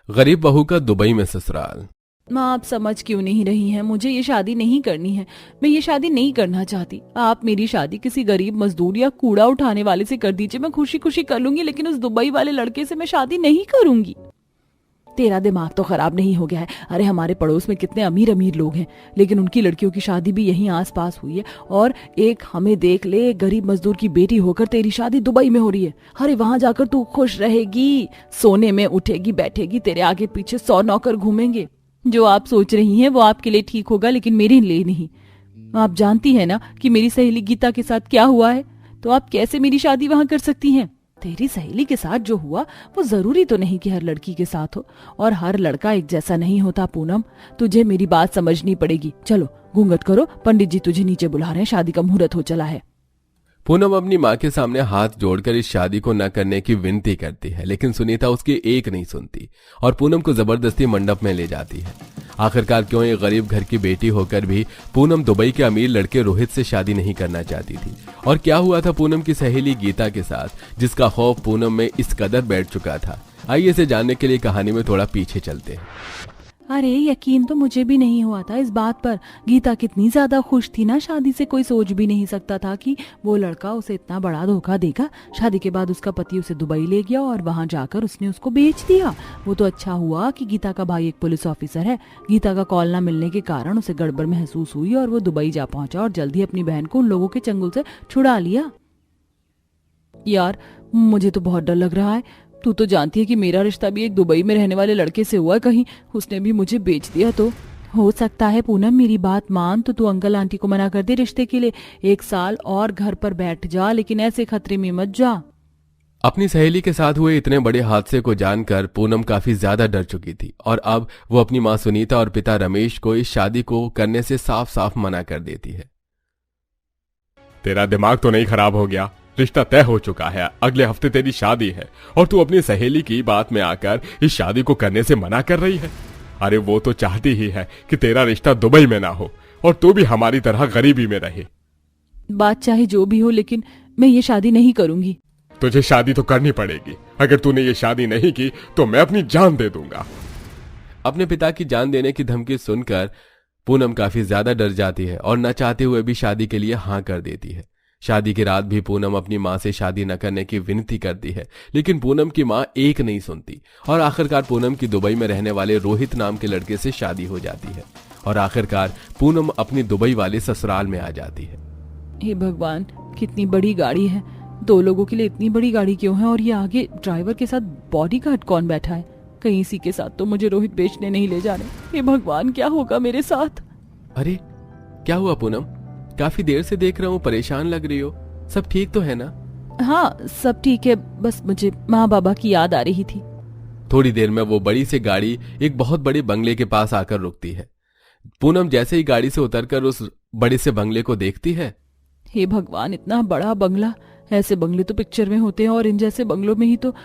गरीब बहू का दुबई में ससुराल। माँ, आप समझ क्यों नहीं रही हैं? मुझे ये शादी नहीं करनी है। मैं ये शादी नहीं करना चाहती। आप मेरी शादी किसी गरीब मजदूर या कूड़ा उठाने वाले से कर दीजिए, मैं खुशी खुशी कर लूंगी, लेकिन उस दुबई वाले लड़के से मैं शादी नहीं करूंगी। तेरा दिमाग तो खराब नहीं हो गया है? अरे हमारे पड़ोस में कितने अमीर अमीर लोग हैं, लेकिन उनकी लड़कियों की शादी भी यहीं आस पास हुई है, और एक हमें देख ले, गरीब मजदूर की बेटी होकर तेरी शादी दुबई में हो रही है। अरे वहां जाकर तू खुश रहेगी, सोने में उठेगी बैठेगी, तेरे आगे पीछे 100 नौकर घूमेंगे। जो आप सोच रही हैं वो आपके लिए ठीक होगा, लेकिन मेरे लिए नहीं। आप जानती है ना कि मेरी सहेली गीता के साथ क्या हुआ है, तो आप कैसे मेरी शादी वहां कर सकती हैं? तेरी सहेली के साथ जो हुआ वो जरूरी तो नहीं कि हर लड़की के साथ हो, और हर लड़का एक जैसा नहीं होता। पूनम, तुझे मेरी बात समझनी पड़ेगी। चलो घूंघट करो, पंडित जी तुझे नीचे बुला रहे हैं, शादी का मुहूर्त हो चला है। पूनम अपनी मां के सामने हाथ जोड़कर इस शादी को न करने की विनती करती है, लेकिन सुनीता उसकी एक नहीं सुनती और पूनम को जबरदस्ती मंडप में ले जाती है। आखिरकार क्यों एक गरीब घर की बेटी होकर भी पूनम दुबई के अमीर लड़के रोहित से शादी नहीं करना चाहती थी? और क्या हुआ था पूनम की सहेली गीता के साथ, जिसका खौफ पूनम में इस कदर बैठ चुका था? आइए इसे जानने के लिए कहानी में थोड़ा पीछे चलते हैं। अरे यकीन तो मुझे भी नहीं हुआ था इस बात पर। गीता कितनी ज्यादा खुश थी ना शादी से, कोई सोच भी नहीं सकता था कि वो लड़का उसे इतना बड़ा धोखा देगा। शादी के बाद उसका पति उसे दुबई ले गया और वहां जाकर उसने उसको बेच दिया। वो तो अच्छा हुआ कि गीता का भाई एक पुलिस ऑफिसर है। गीता का कॉल न मिलने के कारण उसे गड़बड़ महसूस हुई और वो दुबई जा पहुंचा और जल्द ही अपनी बहन को उन लोगों के चंगुल से छुड़ा लिया। यार मुझे तो बहुत डर लग रहा है। तू तो जानती है कि मेरा रिश्ता भी एक दुबई में रहने वाले लड़के से हुआ, कहीं उसने भी मुझे बेच दिया तो। हो सकता है पूनम मेरी बात मान तो तू अंकल आंटी को मना कर दे रिश्ते के लिए। 1 साल और घर पर बैठ जा, लेकिन ऐसे खतरे में मत जा। अपनी सहेली के साथ हुए इतने बड़े हादसे को जानकर पूनम काफी ज्यादा डर चुकी थी और अब वो अपनी मां सुनीता और पिता रमेश को इस शादी को करने से साफ साफ मना कर देती है। तेरा दिमाग तो नहीं खराब हो गया? रिश्ता तय हो चुका है, अगले हफ्ते तेरी शादी है और तू अपनी सहेली की बात में आकर इस शादी को करने से मना कर रही है। अरे वो तो चाहती ही है कि तेरा रिश्ता दुबई में ना हो और तू भी हमारी तरह गरीबी में रहे। बात चाहे जो भी हो, लेकिन मैं ये शादी नहीं करूंगी। तुझे शादी तो करनी पड़ेगी। अगर तूने ये शादी नहीं की तो मैं अपनी जान दे दूंगा। अपने पिता की जान देने की धमकी सुनकर पूनम काफी ज्यादा डर जाती है और न चाहते हुए भी शादी के लिए हाँ कर देती है। शादी की रात भी पूनम अपनी मां से शादी न करने की विनती करती है, लेकिन पूनम की मां एक नहीं सुनती और आखिरकार पूनम की दुबई में रहने वाले रोहित नाम के लड़के से शादी हो जाती है और आखिरकार पूनम अपनी दुबई वाले ससुराल में आ जाती है। हे भगवान, कितनी बड़ी गाड़ी है। 2 लोगों के लिए इतनी बड़ी गाड़ी क्यों है? और ये आगे ड्राइवर के साथ बॉडीगार्ड कौन बैठा है? कहीं इसी के साथ तो मुझे रोहित बेचने नहीं ले जा रहे। हे भगवान, क्या होगा मेरे साथ? अरे क्या हुआ पूनम? काफी देर से देख रहा हूँ, परेशान लग रही हो। सब ठीक तो है ना? हाँ सब ठीक है, बस मुझे माँ बाबा की याद आ रही थी। थोड़ी देर में वो बड़ी सी गाड़ी एक बहुत बड़े बंगले के पास आकर रुकती है। पूनम जैसे ही गाड़ी से उतरकर उस बड़े से बंगले को देखती है। हे भगवान, इतना बड़ा बंगला! ऐसे बंगले तो पिक्चर में होते हैं और इन जैसे बंगलों में ही तो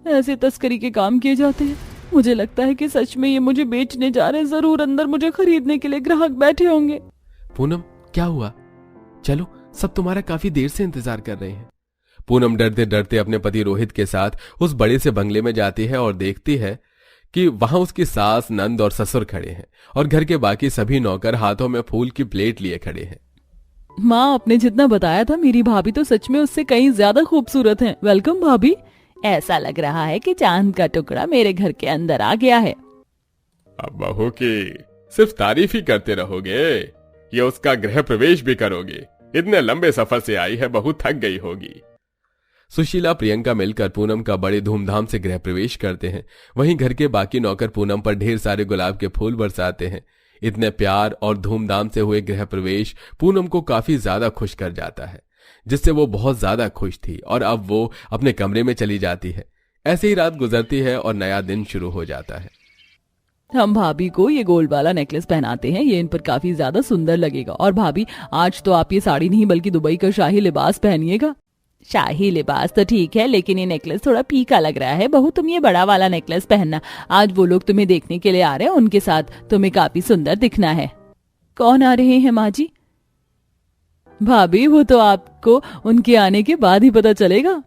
ऐसे तस्करी के काम किए जाते हैं। मुझे लगता है कि सच में ये मुझे बेचने जा रहे हैं। जरूर अंदर मुझे खरीदने के लिए ग्राहक बैठे होंगे। पूनम क्या हुआ? चलो, सब तुम्हारा काफी देर से इंतजार कर रहे हैं। पूनम डरते डरते अपने पति रोहित के साथ उस बड़े से बंगले में जाती है और देखती है कि वहां उसकी सास, नंद और ससुर खड़े हैं और घर के बाकी सभी नौकर हाथों में फूल की प्लेट लिए खड़े हैं। माँ, आपने जितना बताया था मेरी भाभी तो सच में उससे कहीं ज्यादा खूबसूरत है। वेलकम भाभी। ऐसा लग रहा है कि चांद का टुकड़ा मेरे घर के अंदर आ गया है। अब बहू की सिर्फ तारीफ ही करते रहोगे, ये उसका गृह प्रवेश भी करोगे? इतने लंबे सफर से आई है, बहू थक गई होगी। सुशीला, प्रियंका मिलकर पूनम का बड़े धूमधाम से गृह प्रवेश करते हैं। वहीं घर के बाकी नौकर पूनम पर ढेर सारे गुलाब के फूल बरसाते हैं। इतने प्यार और धूमधाम से हुए गृह प्रवेश पूनम को काफी ज्यादा खुश कर जाता है, जिससे वो बहुत ज्यादा खुश थी और अब वो अपने कमरे में चली जाती है। ऐसे ही रात गुजरती है और नया दिन शुरू हो जाता है। हम भाभी को ये गोल्ड वाला नेकलेस पहनाते हैं, ये इन पर काफी ज्यादा सुंदर लगेगा। और भाभी, आज तो आप ये साड़ी नहीं बल्कि दुबई का शाही लिबास पहनिएगा। शाही लिबास तो ठीक है, लेकिन ये नेकलेस थोड़ा फीका लग रहा है। बहू, तुम ये बड़ा वाला नेकलेस पहनना। आज वो लोग तुम्हें देखने के लिए आ रहे हैं, उनके साथ तुम्हें काफी सुंदर दिखना है। कौन आ रहे हैं माँ जी? भाभी, वो तो आपको उनके आने के बाद ही पता चलेगा।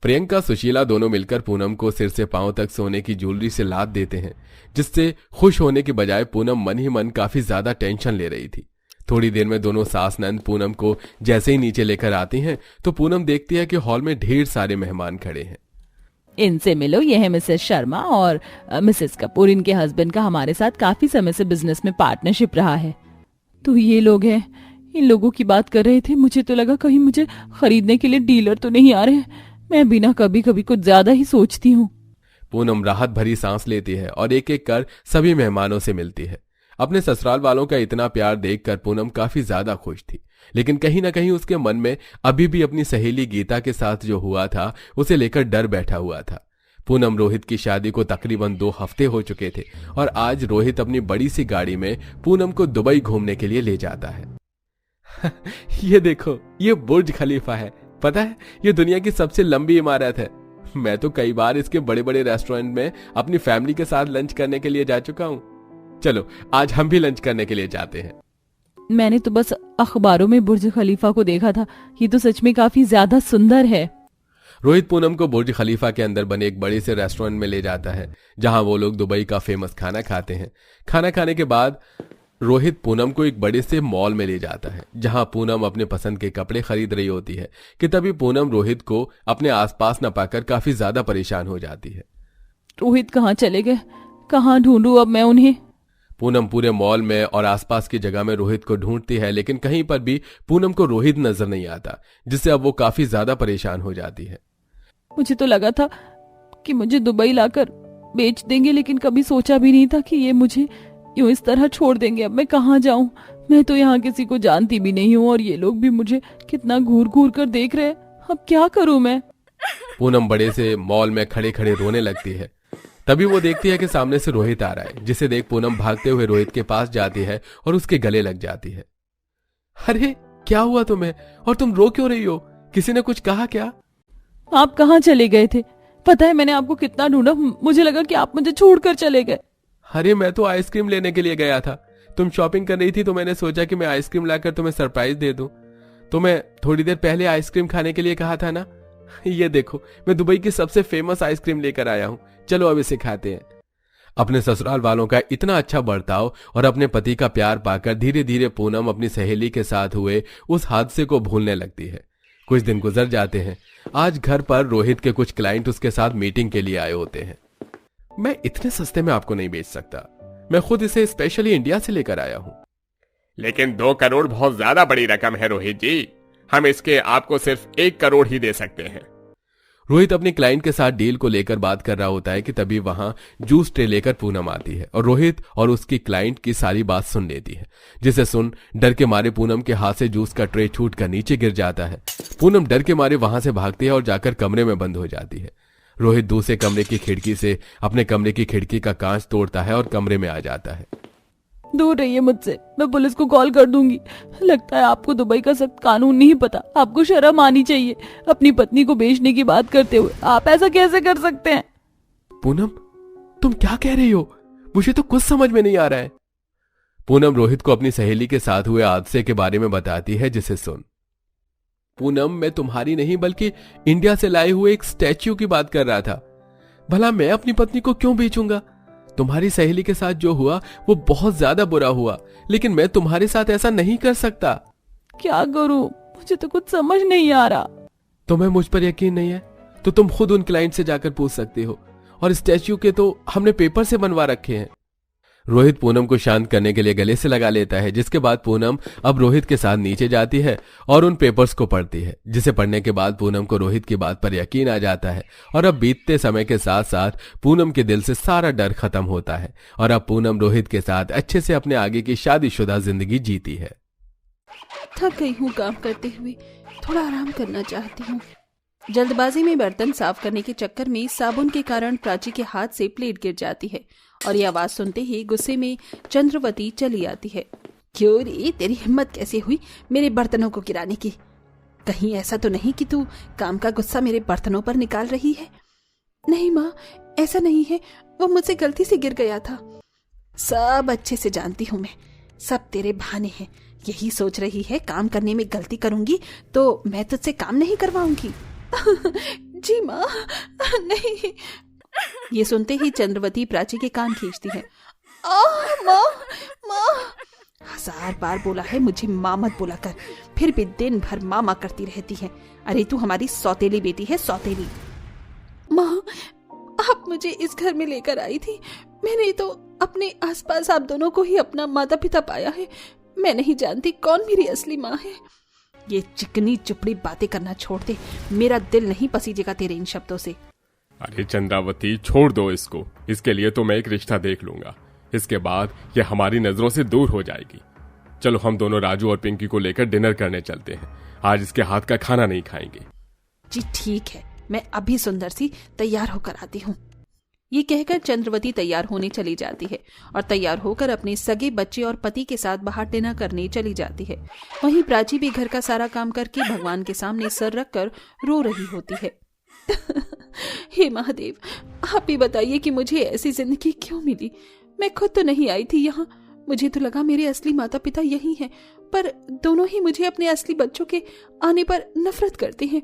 प्रियंका सुशीला दोनों मिलकर पूनम को सिर से पांव तक सोने की ज्वेलरी से लाद देते हैं, जिससे खुश होने की बजाय पूनम मन ही मन काफी ज्यादा टेंशन ले रही थी। थोड़ी देर में दोनों सास नंद पूनम को जैसे ही नीचे लेकर आती हैं तो पूनम देखती है कि हॉल में ढेर सारे मेहमान खड़े हैं। इनसे मिलो, ये है मिसेस शर्मा और मिसेस कपूर। इनके हस्बैंड का हमारे साथ काफी समय से बिजनेस में पार्टनरशिप रहा है। तो ये लोग हैं, इन लोगों की बात कर रहे थे। मुझे तो लगा कहीं मुझे खरीदने के लिए डीलर तो नहीं आ रहे। मैं बिना कभी कभी कुछ ज्यादा ही सोचती हूँ। पूनम राहत भरी सांस लेती है और एक एक कर सभी मेहमानों से मिलती है। अपने ससुराल वालों का इतना प्यार देखकर पूनम काफी ज्यादा खुश थी, लेकिन कहीं ना कहीं उसके मन में अभी भी अपनी सहेली गीता के साथ जो हुआ था उसे लेकर डर बैठा हुआ था। पूनम रोहित की शादी को तकरीबन 2 हफ्ते हो चुके थे और आज रोहित अपनी बड़ी सी गाड़ी में पूनम को दुबई घूमने के लिए ले जाता है। ये देखो, ये बुर्ज खलीफा है। पता है, ये दुनिया की सबसे लंबी इमारत है। मैं तो कई बार इसके बड़े बड़े रेस्टोरेंट में अपनी फैमिली के साथ लंच करने के लिए जा चुका हूँ। चलो आज हम भी लंच करने के लिए जाते हैं। मैंने तो बस अखबारों में बुर्ज खलीफा को देखा था, ये तो सच में काफी ज्यादा सुंदर है। रोहित पूनम को बुर्ज खलीफा के अंदर बने एक बड़े से रेस्टोरेंट में ले जाता है, जहां वो लोग दुबई का फेमस खाना खाते हैं। खाना खाने के बाद रोहित पूनम को एक बड़े से मॉल में ले जाता है, जहां पूनम अपने पसंद के कपड़े खरीद रही होती है कि तभी पूनम रोहित को अपने आसपास न पाकर काफी ज्यादा परेशान हो जाती है। रोहित कहाँ चले गए? कहाँ ढूंढूं अब मैं उन्हें? पूनम पूरे मॉल में और आसपास की जगह में रोहित को ढूंढती है, लेकिन कहीं पर भी पूनम को रोहित नजर नहीं आता, जिससे अब वो काफी ज्यादा परेशान हो जाती है। मुझे तो लगा था कि मुझे दुबई लाकर बेच देंगे, लेकिन कभी सोचा भी नहीं था कि ये मुझे यूं इस तरह छोड़ देंगे। अब मैं कहाँ जाऊं? मैं तो यहाँ किसी को जानती भी नहीं हूँ और ये लोग भी मुझे कितना घूर घूर कर देख रहे हैं। अब क्या करूं मैं? पूनम बड़े से मॉल में खड़े खड़े रोने लगती है। तभी वो देखती है कि सामने से रोहित आ रहा है, जिसे देख पूनम भागते हुए रोहित के पास जाती है और उसके गले लग जाती है। अरे क्या हुआ तुम्हें, और तुम रो क्यों रही हो? किसी ने कुछ कहा क्या? आप कहाँ चले गए थे? पता है मैंने आपको कितना ढूंढा, मुझे लगा कि आप मुझे छोड़कर चले गए। अरे मैं तो आइसक्रीम लेने के लिए गया था। तुम शॉपिंग कर रही थी तो मैंने सोचा कि मैं आइसक्रीम लाकर तुम्हें सरप्राइज दे दूं। तो मैं थोड़ी देर पहले आइसक्रीम खाने के लिए कहा था ना। ये देखो, मैं दुबई की सबसे फेमस आइसक्रीम लेकर आया हूं। चलो अब इसे खाते हैं। अपने ससुराल वालों का इतना अच्छा बर्ताव और अपने पति का प्यार पाकर धीरे धीरे पूनम अपनी सहेली के साथ हुए उस हादसे को भूलने लगती है। कुछ दिन गुजर जाते हैं। आज घर पर रोहित के कुछ क्लाइंट उसके साथ मीटिंग के लिए आए होते हैं। मैं इतने सस्ते में आपको नहीं बेच सकता, मैं खुद इसे स्पेशली इंडिया से लेकर आया हूं। लेकिन 2 करोड़ बहुत ज्यादा बड़ी रकम है रोहित जी, हम इसके आपको सिर्फ 1 करोड़ ही दे सकते हैं। रोहित अपने क्लाइंट के साथ डील को लेकर बात कर रहा होता है कि तभी वहां जूस ट्रे लेकर पूनम आती है और रोहित और उसकी क्लाइंट की सारी बात सुन लेती है, जिसे सुन डर के मारे पूनम के हाथ से जूस का ट्रे छूट कर नीचे गिर जाता है। पूनम डर के मारे वहां से भागती है और जाकर कमरे में बंद हो जाती है। रोहित दूसरे कमरे की खिड़की से अपने कमरे की खिड़की का कांच तोड़ता है और कमरे में आ जाता है। दूर रहिए मुझसे, मैं पुलिस को कॉल कर दूंगी। लगता है आपको दुबई का सख्त कानून नहीं पता। आपको शर्म आनी चाहिए। अपनी पत्नी को बेचने की बात करते हुए आप ऐसा कैसे कर सकते हैं? पूनम, तुम क्या कह रही हो? मुझे तो कुछ समझ में नहीं आ रहा है। पूनम रोहित को अपनी सहेली के साथ हुए हादसे के बारे में बताती है, जिसे सुन पूनम, मैं तुम्हारी नहीं बल्कि इंडिया से लाए हुए एक स्टैच्यू की बात कर रहा था। भला मैं अपनी पत्नी को क्यों बेचूंगा? तुम्हारी सहेली के साथ जो हुआ वो बहुत ज्यादा बुरा हुआ, लेकिन मैं तुम्हारे साथ ऐसा नहीं कर सकता। क्या करूं? मुझे तो कुछ समझ नहीं आ रहा। तुम्हें मुझ पर यकीन नहीं है तो तुम खुद उन क्लाइंट से जाकर पूछ सकते हो, और स्टैच्यू के तो हमने पेपर से बनवा रखे हैं। रोहित पूनम को शांत करने के लिए गले से लगा लेता है, जिसके बाद पूनम अब रोहित के साथ नीचे जाती है और उन पेपर्स को पढ़ती है, जिसे पढ़ने के बाद पूनम को रोहित की बात पर यकीन आ जाता है। और अब बीतते समय के साथ साथ पूनम के दिल से सारा डर खत्म होता है और अब पूनम रोहित के साथ अच्छे से अपने आगे की शादीशुदा जिंदगी जीती है। थक गई हूँ काम करते हुए, थोड़ा आराम करना चाहती हूँ। जल्दबाजी में बर्तन साफ करने के चक्कर में साबुन के कारण प्राची के हाथ से प्लेट गिर जाती है और ये आवाज सुनते ही गुस्से में चंद्रवती चली आती है। क्यों रे, तेरी हिम्मत कैसे हुई मेरे बर्तनों को गिराने की? कहीं ऐसा तो नहीं कि तू काम का गुस्सा मेरे बर्तनों पर निकाल रही है? नहीं माँ, ऐसा नहीं है, वो मुझसे गलती से गिर गया था। सब अच्छे से जानती हूँ मैं, सब तेरे बहाने हैं। यही सोच रही है काम करने में गलती करूंगी तो मैं तुझसे काम नहीं करवाऊंगी। जी माँ, नहीं। ये सुनते ही चंद्रवती प्राची के कान खींचती है। माँ, माँ। 1000 बार बोला है मुझे माँ मत बोला कर, फिर भी दिन भर माँ करती रहती है। अरे तू हमारी सौतेली बेटी है, सौतेली। माँ, आप मुझे इस घर में लेकर आई थी, मैंने तो अपने आसपास आप दोनों को ही अपना माता पिता पाया है। मैं नहीं जानती कौन मेरी असली माँ है। ये चिकनी चुपड़ी बातें करना छोड़ दे, मेरा दिल नहीं पसीजेगा तेरे इन शब्दों से। अरे चंद्रावती, छोड़ दो इसको। इसके लिए तो मैं एक रिश्ता देख लूंगा, इसके बाद ये हमारी नजरों से दूर हो जाएगी। चलो हम दोनों राजू और पिंकी को लेकर डिनर करने चलते हैं, आज इसके हाथ का खाना नहीं खाएंगे। जी ठीक है, मैं अभी सुंदर सी तैयार होकर आती हूँ। ये कहकर चंद्रवती तैयार होने चली जाती है और तैयार होकर अपने सगे बच्चे और पति के साथ बाहर डिनर करने चली जाती है। वहीं प्राची भी घर का सारा काम करके भगवान के सामने सर रखकर रो रही होती है। हे महादेव, आप ही बताइए कि मुझे ऐसी जिंदगी क्यों मिली। मैं खुद तो नहीं आई थी यहाँ, मुझे तो लगा मेरे असली माता पिता यही हैं, पर दोनों ही मुझे अपने असली बच्चों के आने पर नफरत करते हैं।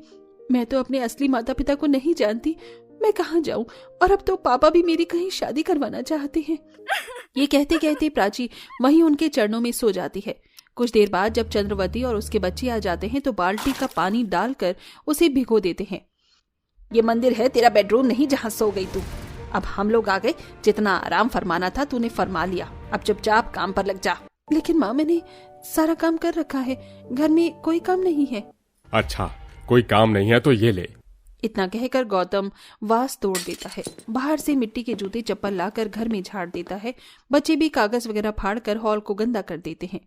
मैं तो अपने असली माता पिता को नहीं जानती, मैं कहाँ जाऊं, और अब तो पापा भी मेरी कहीं शादी करवाना चाहते हैं। ये कहते कहते प्राची वहीं उनके चरणों में सो जाती है। कुछ देर बाद जब चंद्रवती और उसके बच्चे आ जाते हैं तो बाल्टी का पानी डालकर उसे भिगो देते हैं। ये मंदिर है, तेरा बेडरूम नहीं जहाँ सो गई तू। अब हम लोग आ गए, जितना आराम फरमाना था तूने फरमा लिया, अब चुपचाप काम पर लग जा। लेकिन माँ, मैंने सारा काम कर रखा है, घर में कोई काम नहीं है। अच्छा, कोई काम नहीं है तो ये ले। इतना कहकर गौतम वास तोड़ देता है। बाहर से मिट्टी के जूते चप्पल लाकर घर में झाड़ देता है। बच्चे भी कागज वगैरह फाड़कर हॉल को गंदा कर देते हैं।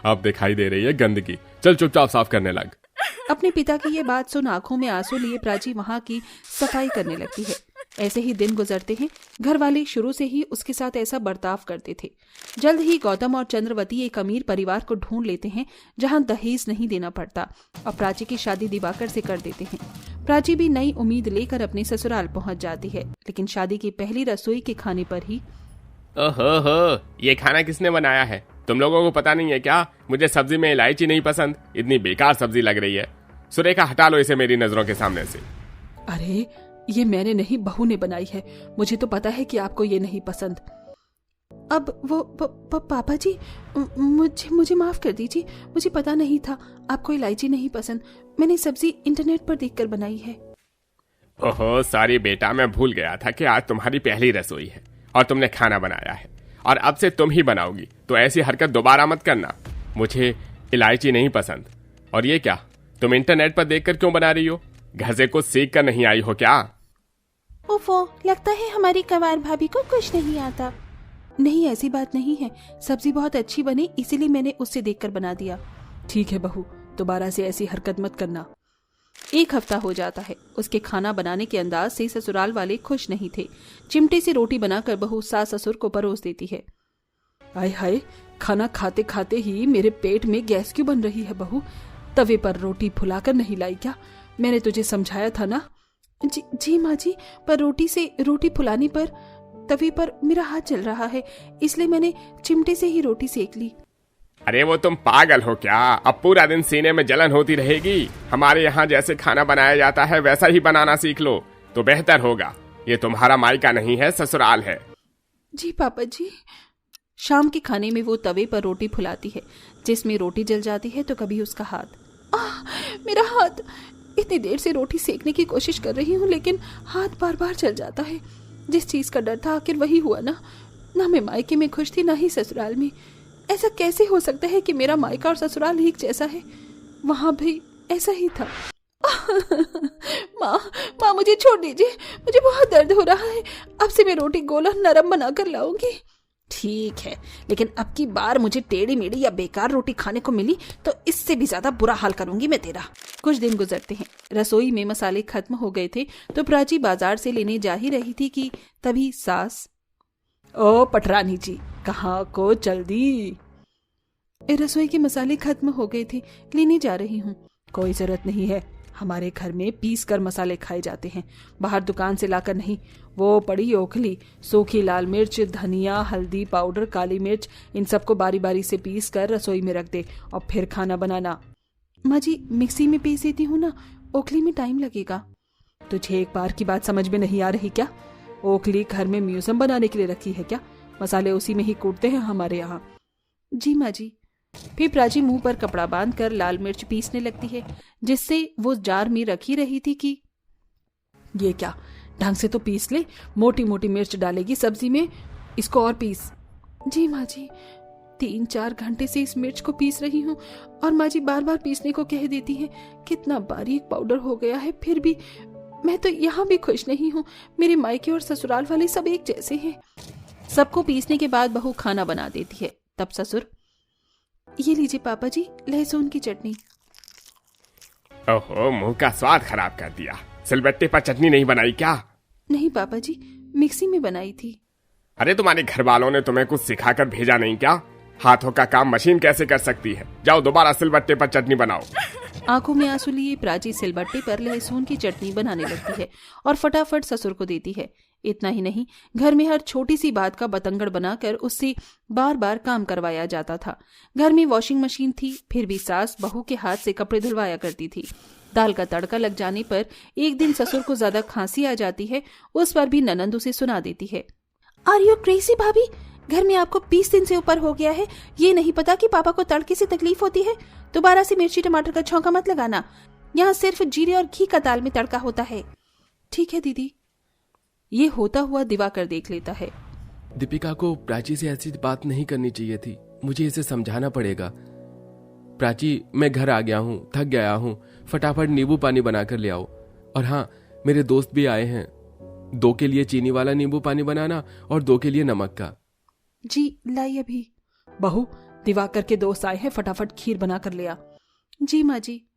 अब दिखाई दे रही है गंदगी, चल चुपचाप साफ करने लग। अपने पिता की ये बात सुन आंखों में आंसू लिए प्राची वहाँ की सफाई करने लगती है। ऐसे ही दिन गुजरते हैं। घर वाले शुरू से ही उसके साथ ऐसा बर्ताव करते थे। जल्द ही गौतम और चंद्रवती एक अमीर परिवार को ढूंढ लेते हैं जहां दहेज नहीं देना पड़ता और प्राची की शादी दिवाकर से कर देते हैं। प्राची भी नई उम्मीद लेकर अपने ससुराल पहुंच जाती है, लेकिन शादी की पहली रसोई के खाने पर ही ओहो, ये खाना किसने बनाया है? तुम लोगों को पता नहीं है क्या, मुझे सब्जी में इलायची नहीं पसंद। इतनी बेकार सब्जी लग रही है। सुरेखा, हटा लो इसे मेरी नजरों के सामने से। अरे ये मैंने नहीं, बहू ने बनाई है। मुझे तो पता है कि आपको ये नहीं पसंद। अब वो पापा जी, मुझे माफ कर दीजिए, मुझे पता नहीं था आपको इलायची नहीं पसंद। मैंने सब्जी इंटरनेट पर देखकर बनाई है। ओहो सॉरी बेटा, मैं भूल गया था कि आज तुम्हारी पहली रसोई है और तुमने खाना बनाया है और अब से तुम ही बनाओगी, तो ऐसी हरकत दोबारा मत करना। मुझे इलायची नहीं पसंद। और ये क्या, तुम इंटरनेट पर देखकर क्यों बना रही हो? घर से कुछ सीख कर नहीं आई हो क्या? ओफो, लगता है हमारी कंवार भाभी को कुछ नहीं आता। नहीं, ऐसी बात नहीं है, सब्जी बहुत अच्छी बनी इसीलिए मैंने उससे देखकर बना दिया। ठीक है बहू, दोबारा से ऐसी हरकत मत करना। 1 हफ्ता हो जाता है। उसके खाना बनाने के अंदाज से ससुराल वाले खुश नहीं थे। चिमटे से रोटी बनाकर बहू सास ससुर को परोस देती है। आय हाय, खाना खाते खाते ही मेरे पेट में गैस क्यों बन रही है बहू? तवे पर रोटी फुलाकर नहीं लाई क्या? मैंने तुझे समझाया था ना। जी माँ जी, पर रोटी फुलाने पर तवे पर मेरा हाथ जल रहा है, इसलिए मैंने चिमटे से ही रोटी सेक ली। अरे वो तुम पागल हो क्या? अब पूरा दिन सीने में जलन होती रहेगी। हमारे यहाँ जैसे खाना बनाया जाता है वैसा ही बनाना सीख लो तो बेहतर होगा। ये तुम्हारा मायका नहीं है, ससुराल है। जी पापा जी। शाम के खाने में वो तवे पर रोटी फुलाती है, जिसमें रोटी जल जाती है तो कभी उसका हाथ। मेरा हाथ! इतनी देर से रोटी सेकने की कोशिश कर रही हूँ लेकिन हाथ बार बार जल जाता है। जिस चीज का डर था आखिर वही हुआ ना। ना मैं मायके में खुश थी ना ही ससुराल में। ऐसा कैसे हो सकता है कि मेरा मायका और ससुराल एक जैसा है? वहां भी ऐसा ही था। माँ मुझे छोड़ दीजिए, मुझे बहुत दर्द हो रहा है। अब से मैं रोटी गोल और नरम बनाकर लाऊंगी। ठीक है, लेकिन अब की बार मुझे टेढ़ी मेढ़ी या बेकार रोटी खाने को मिली तो इससे भी ज्यादा बुरा हाल करूंगी मैं तेरा। कुछ दिन गुजरते हैं। रसोई में मसाले खत्म हो गए थे तो प्राची बाजार से लेने जा ही रही थी कि तभी सास। ओ पटरानी जी, कहाँ को जल्दी? रसोई के मसाले खत्म हो गए थे, लेने जा रही हूँ। कोई जरूरत नहीं है, हमारे घर में पीस कर मसाले खाए जाते हैं, बाहर दुकान से लाकर नहीं। वो पड़ी ओखली, सूखी लाल मिर्च, धनिया, हल्दी पाउडर, काली मिर्च, इन सबको बारी बारी से पीस कर रसोई में रख दे और फिर खाना बनाना। माँ जी, मिक्सी में पीस देती हूँ ना, ओखली में टाइम लगेगा। तुझे एक बार की बात समझ में नहीं आ रही क्या? ओखली घर में म्यूजियम बनाने के लिए रखी है क्या? मसाले उसी में ही कूटते हैं हमारे यहाँ। जी माँ जी। फिर प्राची मुंह पर कपड़ा बांधकर लाल मिर्च पीसने लगती है, जिससे वो जार में रखी रही थी कि ये क्या, ढंग से तो पीस ले, मोटी मोटी मिर्च डालेगी सब्जी में, इसको और पीस। जी माँ जी, 3-4 घंटे से इस मिर्च को पीस रही हूँ और माँ जी बार बार पीसने को कह देती हैं। कितना बारीक पाउडर हो गया है, फिर भी मैं तो यहाँ भी खुश नहीं हूँ। मेरे मायके और ससुराल वाले सब एक जैसे हैं। सबको पीसने के बाद बहू खाना बना देती है। तब ससुर, ये लीजिए पापा जी, लहसुन की चटनी। ओहो, मुंह का स्वाद खराब कर दिया। सिलबट्टे पर चटनी नहीं बनाई क्या? नहीं पापा जी, मिक्सी में बनाई थी। अरे तुम्हारे घर वालों ने तुम्हें कुछ सिखाकर भेजा नहीं क्या? हाथों का काम मशीन कैसे कर सकती है? जाओ दोबारा सिलबट्टे पर चटनी बनाओ। आंखों में आंसू लिए प्राची सिलबट्टे पर लहसुन की चटनी बनाने लगती है और फटाफट ससुर को देती है। इतना ही नहीं, घर में हर छोटी सी बात का बतंगड़ बनाकर उससे बार बार काम करवाया जाता था। घर में वॉशिंग मशीन थी, फिर भी सास बहू के हाथ से कपड़े धुलवाया करती थी। दाल का तड़का लग जाने पर एक दिन ससुर को ज्यादा खांसी आ जाती है, उस पर भी ननंद उसे सुना देती है। आर यू क्रेजी भाभी? घर में आपको 20 दिन से ऊपर हो गया है, ये नहीं पता कि पापा को तड़के से तकलीफ होती है? दोबारा से मिर्ची टमाटर का छौंका मत लगाना, यहाँ सिर्फ जीरे और घी का दाल में तड़का होता है। ठीक है दीदी। ये होता हुआ दिवाकर देख लेता है। दीपिका को प्राची से ऐसी बात नहीं करनी चाहिए थी, मुझे इसे समझाना पड़ेगा। प्राची, मैं घर आ गया हूँ, थक गया हूँ, फटाफट नींबू पानी बनाकर ले आओ। और हाँ, मेरे दोस्त भी आए हैं, 2 के लिए चीनी वाला नींबू पानी बनाना और 2 के लिए नमक का। जी लाई अभी। बहू, दिवाकर के दोस्त आए हैं, फटाफट खीर बना कर ले आ। जी माँ जी।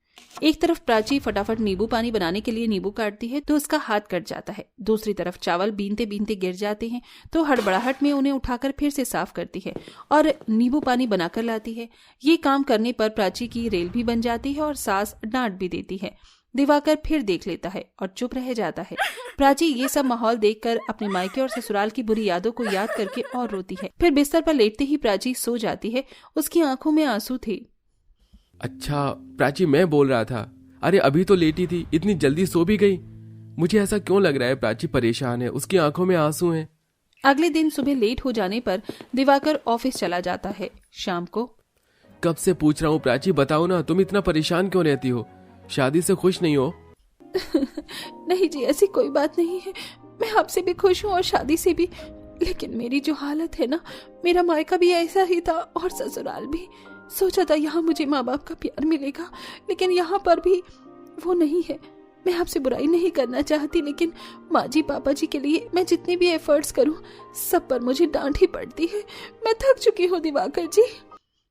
एक तरफ प्राची फटाफट नींबू पानी बनाने के लिए नींबू काटती है तो उसका हाथ कट जाता है। दूसरी तरफ चावल बीनते बीनते गिर जाते हैं तो हड़बड़ाहट में उन्हें उठाकर फिर से साफ करती है और नींबू पानी बनाकर लाती है। ये काम करने पर प्राची की रेल भी बन जाती है और सास डांट भी देती है। दिवाकर फिर देख लेता है और चुप रह जाता है। प्राची ये सब माहौल देखकर अपने मायके और ससुराल की बुरी यादों को याद करके और रोती है। फिर बिस्तर पर लेटते ही प्राची सो जाती है। उसकी आंखों में आंसू थे। अच्छा प्राची, मैं बोल रहा था, अरे अभी तो लेटी थी, इतनी जल्दी सो भी गई। मुझे ऐसा क्यों लग रहा है प्राची परेशान है, उसकी आंखों में आंसू हैं। अगले दिन सुबह लेट हो जाने पर दिवाकर ऑफिस चला जाता है। शाम को, कब से पूछ रहा हूँ प्राची, बताओ ना, तुम इतना परेशान क्यों रहती हो? शादी से खुश नहीं हो? नहीं जी, ऐसी कोई बात नहीं है। मैं आपसे भी खुश हूँ और शादी से भी, लेकिन मेरी जो हालत है ना, मेरा मायका भी ऐसा ही था और ससुराल भी। सोचा था यहाँ मुझे माँ बाप का प्यार मिलेगा, लेकिन यहाँ पर भी वो नहीं है। मैं आपसे बुराई नहीं करना चाहती, लेकिन माँ जी पापा जी के लिए मैं जितने भी एफर्ट्स करूँ, सब पर मुझे डांट ही पड़ती है। मैं थक चुकी हूँ दिवाकर जी।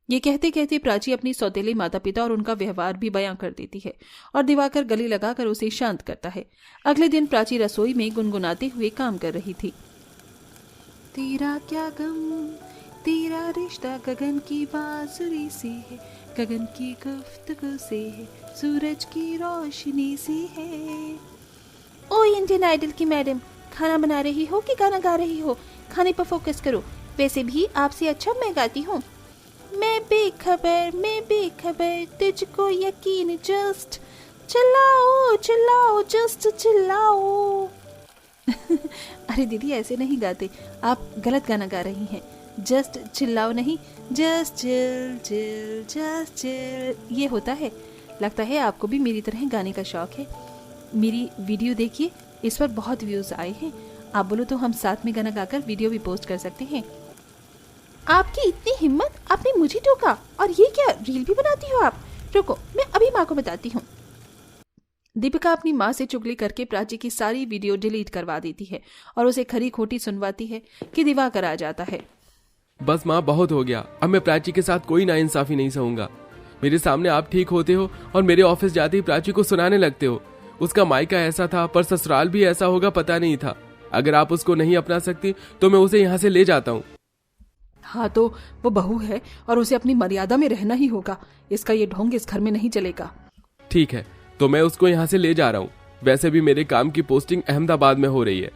ये कहते कहते प्राची अपनी सौतेले माता पिता और उनका व्यवहार भी बयां कर देती है और दिवाकर गले लगाकर उसे शांत करता है। अगले दिन प्राची रसोई में गुनगुनाते हुए काम कर रही थी। तेरा क्या गम, तेरा रिश्ता गगन की बांसुरी से है, गगन की गुफ्तगू से है, सूरज की रोशनी से है। ओ इंडियन आइडल की मैडम, खाना बना रही हो कि गाना गा रही हो? खाने पर फोकस करो। वैसे भी आपसे अच्छा मैं गाती हूँ। मैं बेखबर तुझको यकीन, जस्ट चिल्लाओ चिल्लाओ जस्ट चिल्लाओ। अरे दीदी, ऐसे नहीं गाते, आप गलत गाना गा रही हैं। जस्ट चिल्लाओ नहीं, just chill chill just chill, ये होता है। लगता है आपको भी मेरी तरह गाने का शौक है। मेरी वीडियो देखिए, इस पर बहुत व्यूज आए हैं। आप बोलो तो हम साथ में गाना गाकर वीडियो भी पोस्ट कर सकते हैं। आपकी इतनी हिम्मत, आपने मुझे टोका, और ये क्या रील भी बनाती हो आप? रुको, मैं अभी माँ को बताती हूँ। दीपिका अपनी माँ से चुगली करके प्राची की सारी वीडियो डिलीट करवा देती है और उसे खरी खोटी सुनवाती है कि दिवाकर आ जाता है। बस माँ, बहुत हो गया, अब मैं प्राची के साथ कोई नाइंसाफी नहीं सहूंगा। मेरे सामने आप ठीक होते हो और मेरे ऑफिस जाते ही प्राची को सुनाने लगते हो। उसका मायका ऐसा था, पर ससुराल भी ऐसा होगा पता नहीं था। अगर आप उसको नहीं अपना सकती तो मैं उसे यहाँ से ले जाता हूँ। हाँ, तो वो बहू है और उसे अपनी मर्यादा में रहना ही होगा। इसका ये ढोंग इस घर में नहीं चलेगा। ठीक है, तो मैं उसको यहाँ से ले जा रहा हूँ। वैसे भी मेरे काम की पोस्टिंग अहमदाबाद में हो रही है।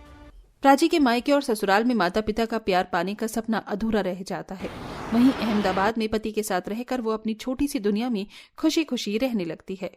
प्राची के मायके और ससुराल में माता पिता का प्यार पाने का सपना अधूरा रह जाता है। वहीं अहमदाबाद में पति के साथ रहकर वो अपनी छोटी सी दुनिया में खुशी खुशी रहने लगती है।